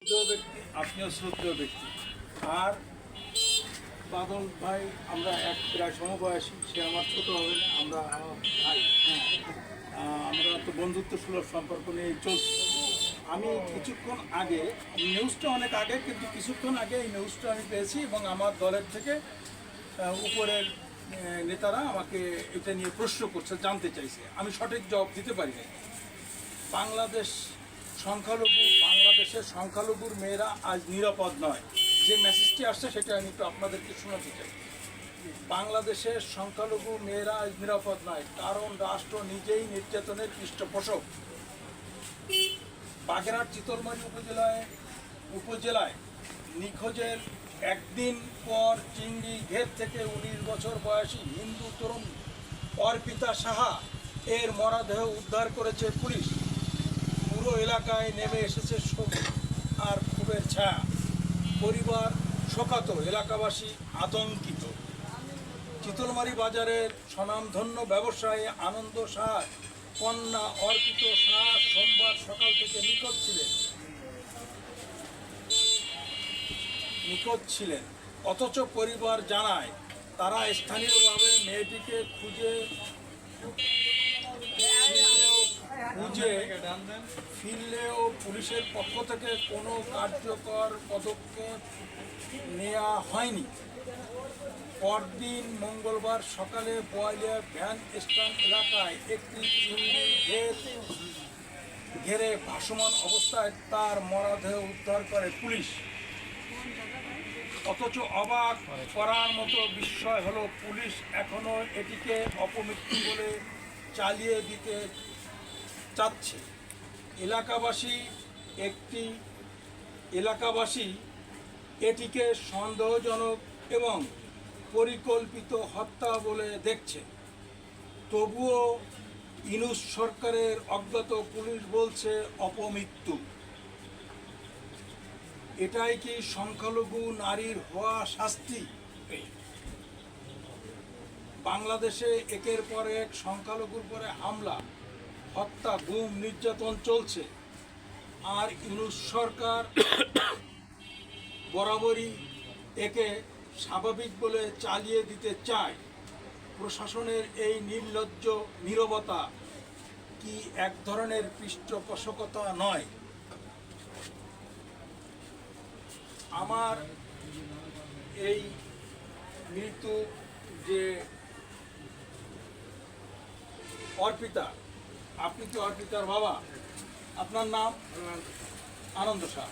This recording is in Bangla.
শ্রদ্ধেয় ব্যক্তি, আপনিও শ্রদ্ধেয় ব্যক্তি। আর বাদল ভাই আমরা এক প্রায় সমবয়সী, সে আমার ছোট হবে না, আমরা আমার ভাই। হ্যাঁ, আমরা তো বন্ধুত্ব সুলভ সম্পর্ক নিয়ে চলছি। আমি কিছুক্ষণ আগে, নিউজটা অনেক আগে, কিন্তু কিছুক্ষণ আগে এই নিউজটা আমি পেয়েছি এবং আমার দলের থেকে উপরের নেতারা আমাকে এটা নিয়ে প্রশ্ন করছে, জানতে চাইছে। আমি সঠিক জবাব দিতে পারি না। বাংলাদেশের সংখ্যালঘুর মেয়েরা আজ নিরাপদ নয়। যে মেসেজটি আসছে সেটা আমি একটু আপনাদেরকে শোনাতে চাই। বাংলাদেশের সংখ্যালঘু মেয়েরা আজ নিরাপদ নয়, কারণ রাষ্ট্র নিজেই নির্যাতনের পৃষ্ঠপোষক। বাগেরহাট চিতলমারী উপজেলায় নিখোঁজের একদিন পর চিংড়ি ঘের থেকে 19 বছর বয়সী হিন্দু তরুণ অর্পিতা সাহা এর মরদেহ উদ্ধার করেছে পুলিশ। পুরো এলাকায় নেমে এসেছে শোক আর ক্ষোভের ছায়া। পরিবার শোকাত, এলাকাবাসী আতঙ্কিত। চিতলমারী বাজারের স্বনামধন্য ব্যবসায়ী আনন্দ সাহা কন্যা অর্পিত সাহা সোমবার সকাল থেকে নিখোঁজ ছিলেন। অথচ পরিবার জানায় তারা স্থানীয়ভাবে মেয়েটিকে খুঁজে ফিরলেও পুলিশের পক্ষ থেকে কোনো কার্যকর পদক্ষেপ নেওয়া হয়নি। পরদিন মঙ্গলবার সকালে বোয়ালিয়া ভ্যান স্ট্যান্ড এলাকায় একটি চিংড়ি ঘেরে ভাসমান অবস্থায় তার মরদেহ উদ্ধার করে পুলিশ। অথচ অবাক করার মতো বিস্ময় হলো, পুলিশ এখনও এটিকে অপমৃত্যু বলে চালিয়ে দিতে চাচ্ছে। এলাকাবাসী এটিকে সন্দেহজনক এবং পরিকল্পিত হত্যা বলে দেখছে। তবুও ইউনূস সরকারের অজ্ঞাত পুলিশ বলছে অপমৃত্যু। এটাই কি সংখ্যালঘু নারীর হওয়া শাস্তি? বাংলাদেশে একের পর এক সংখ্যালঘুর পরে হামলা, হত্যা, গুম, নির্যাতন চলছে। আর ইউনূস সরকার বরাবরই একে স্বাভাবিক বলে চালিয়ে দিতে চায়। প্রশাসনের এই নির্লজ্জ নীরবতা কি এক ধরনের পৃষ্ঠপোষকতা নয়? আমার এই মৃত্যু যে অর্পিতা, আপনি কি অর্পিতার বাবা? আপনার নাম? আনন্দ সাহা।